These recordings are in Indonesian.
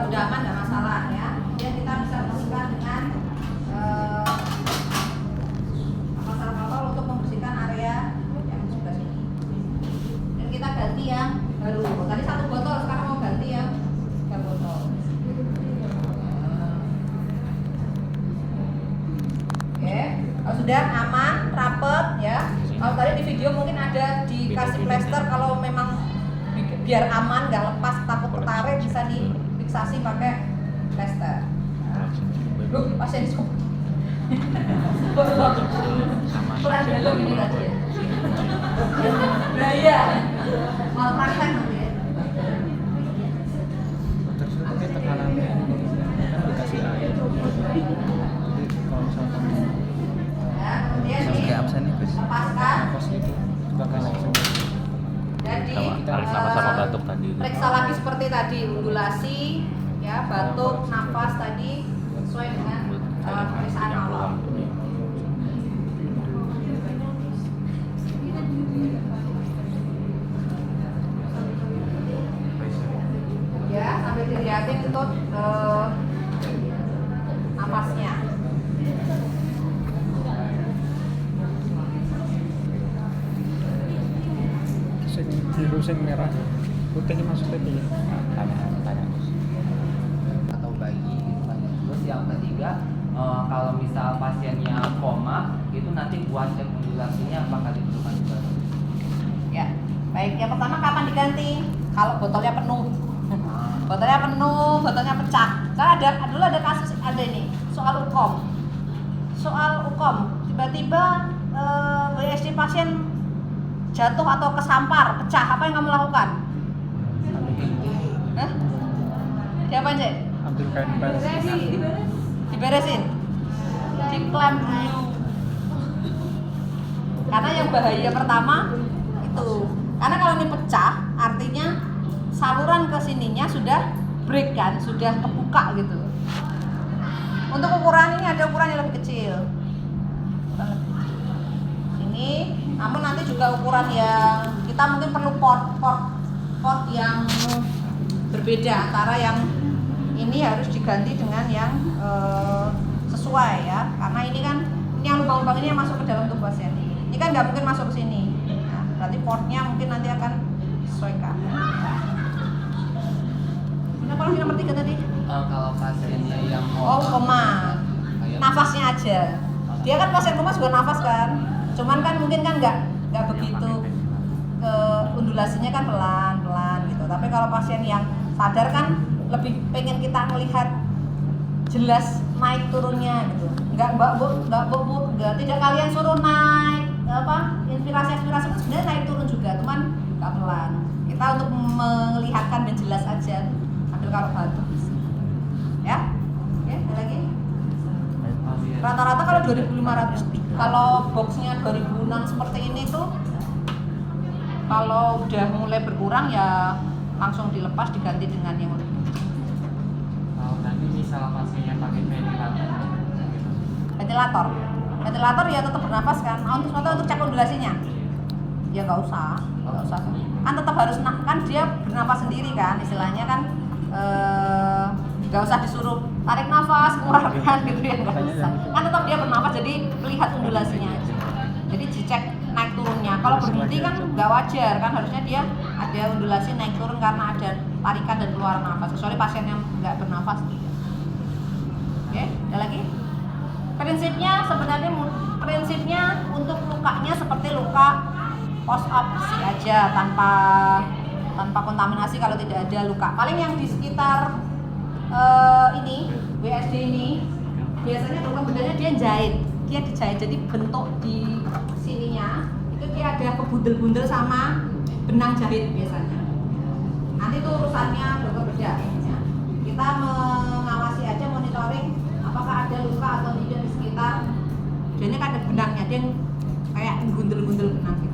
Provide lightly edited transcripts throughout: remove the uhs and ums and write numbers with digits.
udah aman, nggak masalah ya. Kemudian kita bisa bersihkan dengan saraf kapal untuk membersihkan area yang sebelah sini. Dan kita ganti yang baru. Tadi 1 botol, sekarang mau ganti yang 3 botol. Oke, kalau sudah aman, rapet ya. Kalau tadi di video mungkin ada dikasih plester, kalau memang biar aman, nggak lepas, takut ketarik, bisa difiksasi pakai plester. Loh, pasien itu pelan belum ini tadi ya. Nah iya, mau praktek nanti ya. Terus tekanannya dikasih air. Jadi kalau misalkan Ya, kemudian dilepaskan. pos itu bakal langsung. Jadi sama batuk tadi. periksa lagi seperti tadi, undulasi, ya, batuk, nafas tadi sesuai dengan pemeriksaan awal. Ya, sampai dilihatin untuk nafasnya. Sing biru sing merah putih maksudnya piye? Tanya. Atau bayi gitu kan. Terus yang ketiga, kalau misal pasiennya koma itu nanti buat cek undulasinya apakah diperlukan juga. Ya, baik. Yang pertama kapan diganti? Kalau botolnya penuh, botolnya pecah. Kan dulu ada kasus ada ini soal ukom. Tiba-tiba WSD pasien jatuh atau kesampar, pecah. Apa yang kamu lakukan? Hah? Diapain sih? Ambil kain beres. Diberesin, diklaim dulu. Karena yang bahaya pertama itu, karena kalau ini pecah, artinya saluran ke sininya sudah break kan, sudah kebuka gitu. Untuk ukuran ini ada ukuran yang lebih kecil. Ini, namun nanti juga ukuran yang kita mungkin perlu pot yang berbeda antara yang ini harus diganti dengan yang sesuai ya, karena ini kan ini yang lubang-lubang ini yang masuk ke dalam tubuh pasien. Ini kan nggak mungkin masuk ke sini. Nah, berarti portnya mungkin nanti akan disesuaikan. Apa lagi nomor 3 tadi? Kalau pasiennya yang Koma. Nafasnya aja. Dia kan pasien koma juga nafas kan. Cuman kan mungkin kan nggak begitu undulasinya kan pelan gitu. Tapi kalau pasien yang sadar kan lebih pengen kita melihat jelas naik turunnya gitu. Enggak tidak kalian suruh naik inspirasi itu sebenarnya naik turun juga, cuman nggak pelan. Kita untuk melihatkan dan jelas aja sambil kalau batuk. Ya? Oke, ada lagi? Rata-rata kalau 2.500, kalau boxnya 2.000 seperti ini tuh kalau udah mulai berkurang ya langsung dilepas diganti dengan yang lebih. Kalau nanti misal pasiennya pakai Ventilator ya tetap bernafas kan. Untuk cek undulasinya ya nggak usah kan tetap harus kan dia bernafas sendiri kan, istilahnya kan nggak usah disuruh tarik nafas keluarkan gitu ya, nggak usah kan tetap dia bernafas, jadi lihat undulasinya aja, jadi dicek naik turunnya. Kalau berhenti kan nggak wajar kan, harusnya dia ada undulasi naik turun karena ada tarikan dan keluaran nafas, kecuali pasien yang nggak bernafas tidak. Oke, ada lagi? Prinsipnya untuk lukanya seperti luka post opsi aja, tanpa kontaminasi kalau tidak ada luka. Paling yang di sekitar ini WSD ini biasanya luka bendanya dia dijahit, jadi bentuk di sininya itu dia ada kebundel-bundel sama benang jahit biasanya. Nanti itu urusannya dokter bedah ya. Kita mengawasi aja, monitoring apakah ada luka atau tidak di sekitar. Jadi kan ada benangnya, dia kayak gundel-gundel benang gitu.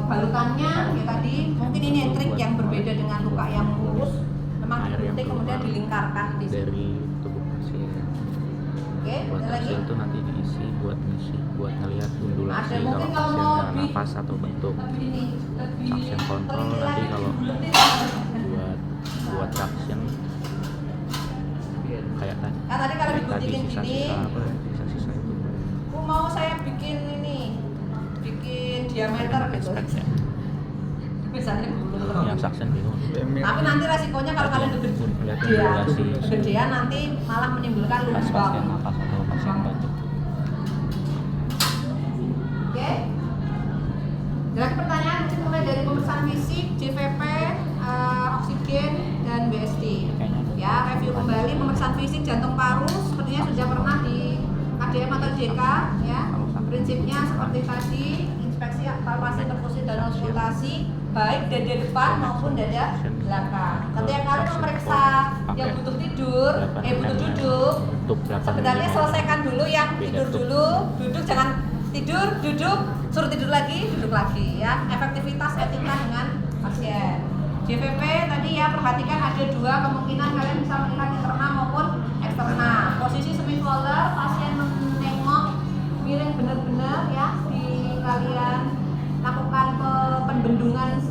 Balutannya ya tadi mungkin ini trik yang berbeda dengan luka yang lurus, memang digunting kemudian dilingkarkan di sini. Dari tubuh pasien. Oke, ada lagi? Itu nanti diisi buat ngelihat undulasi Ada kalau mungkin kalau pasien mau nafas atau bentuk. lebih Suction control teliti nanti lagi, kalau teliti buat suction kayak tadi. Kan tadi kalau Tadi diguntingin gini, sisa-sisa apa? Sisa-sisa itu. mau saya bikin ini, bikin diameter Pakai gitu. specs ya. Biasanya dulu. Yang suction gitu. Tapi nanti resikonya kalau kalian Lihat kegedean, ondulasi kegedean nanti malah menimbulkan pas lubang. pasien nafas atau pasien batuk. Oke. Jadi pertanyaan mungkin mulai dari pemeriksaan fisik, JVP, oksigen, dan BSD. Kayaknya ada. Ya, review kembali pemeriksaan fisik jantung paru sepertinya sudah pernah di KDM atau JK ya. Prinsipnya seperti tadi, inspeksi palpasi, perfusi, dan auskultasi baik dada depan maupun dada belakang. Ketika kalian memeriksa yang butuh tidur, butuh duduk, Untuk 8 sebenarnya mm. selesaikan dulu yang Beda tidur tuh. dulu, duduk jangan tidur, duduk, suruh tidur lagi, duduk lagi ya. Efektivitas etika dengan pasien. JVP tadi ya, perhatikan ada dua kemungkinan kalian bisa melihat internal maupun eksternal. Posisi semi shoulder, pasien menengok miring benar-benar ya, di kalian lakukan pembendungan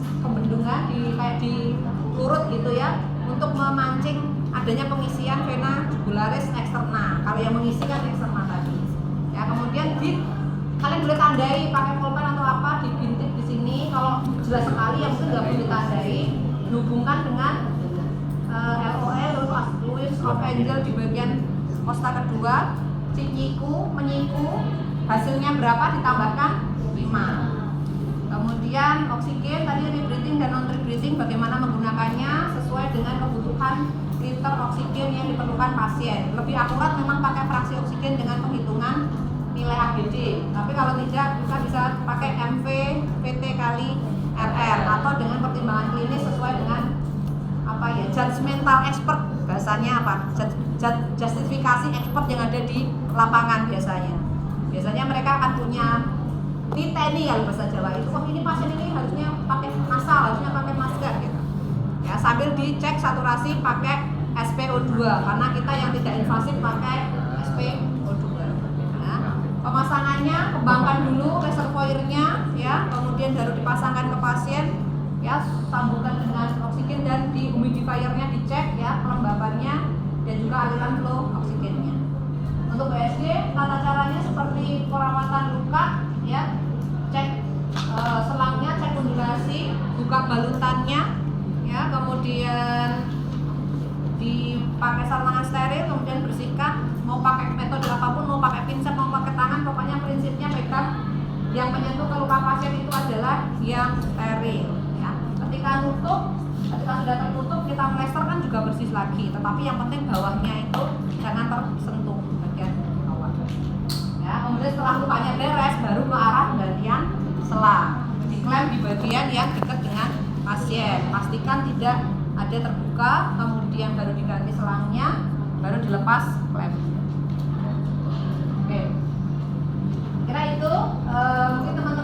di kayak di lurut gitu ya, untuk memancing adanya pengisian vena jugularis eksterna. Kalau yang mengisi kan eksterna tadi. Ya, kemudian kalian boleh tandai pakai pulpen atau apa, dibintik di sini. Kalau jelas sekali ya mungkin nggak perlu ditandai. Dihubungkan dengan LOL, Louis of Angel di bagian kosta kedua. Menyiku, hasilnya berapa ditambahkan 5. Kemudian oksigen tadi rebreathing dan non rebreathing bagaimana menggunakannya sesuai dengan kebutuhan liter oksigen yang diperlukan pasien. Lebih akurat memang pakai fraksi oksigen dengan penghitungan nilai AGD. Tapi kalau tidak kita bisa pakai MV PT kali RR atau dengan pertimbangan klinis sesuai dengan apa ya, judgmental expert, bahasanya apa, justifikasi expert yang ada di lapangan biasanya mereka akan punya niteni ya bahasa Jawa itu, ini pasien ini harusnya pakai nasal, harusnya pakai masker gitu ya, sambil dicek saturasi pakai SpO2 karena kita yang tidak invasif pakai SpO2 ya. Pemasangannya kembangkan dulu reservoirnya ya, kemudian baru dipasangkan ke pasien ya, sambungkan dengan oksigen dan di humidifiernya dicek ya kelembabannya dan juga aliran flow oksigennya. Untuk BSD tata caranya seperti perawatan luka ya, cek selangnya, cek ondulasi, buka balutannya ya, kemudian dipakai sarung steril, kemudian bersihkan. Mau pakai metode apapun, mau pakai pinset, mau pakai tangan, pokoknya prinsipnya pegang yang menyentuh ke luka pasien itu adalah yang steril ya. Ketika sudah tertutup kita plester kan juga bersih lagi, tetapi yang penting bawahnya itu jangan tersentuh bagian bawah ya. Kemudian setelah lukanya beres baru ke arah penggantian selang, diklem di bagian yang dekat dengan pasien, pastikan tidak ada terbuka, kemudian baru diganti selangnya, baru dilepas klem. Oke, kira itu mungkin teman